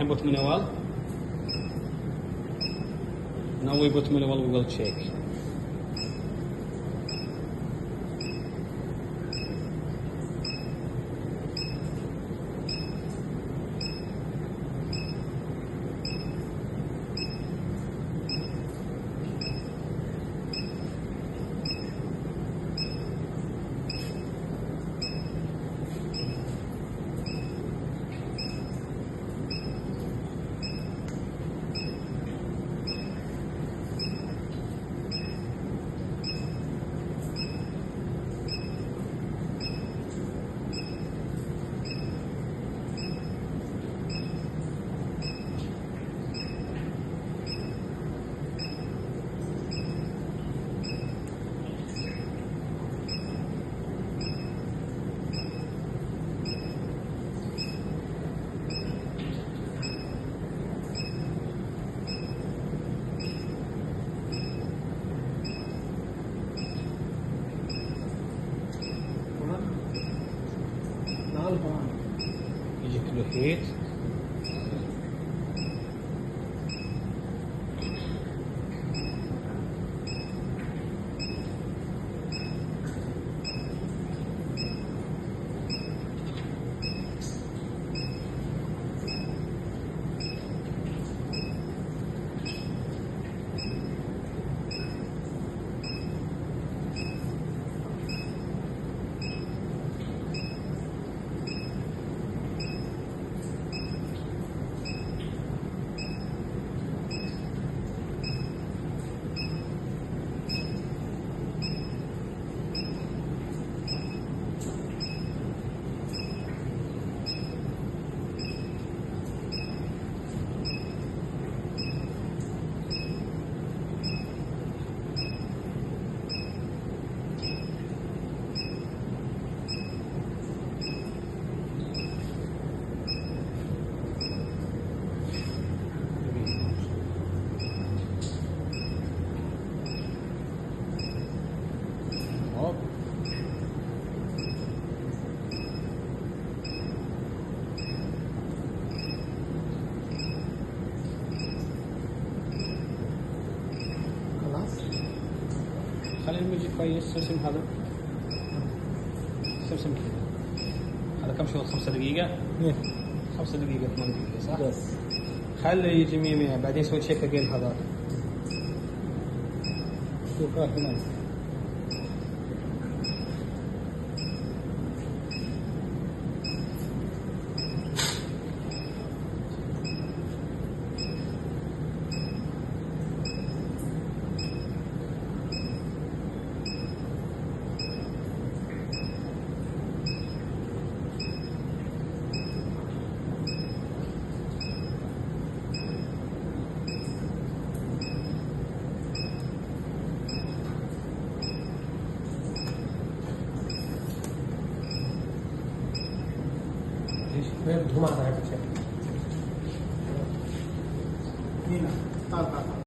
الحين بوت منوال. Now we put manual, we will check. يجيك له هيت. خلي الميوزك كويس. سمسم هذا، سمسم كذا. هذا كم شغل؟ 5 دقيقة؟ 5 دقيقة 8 دقيقة صح؟ بس خلي يجي 100 بعدين سوي تشيك اجين هذا. شوف هنا धुआं आता है पीछे।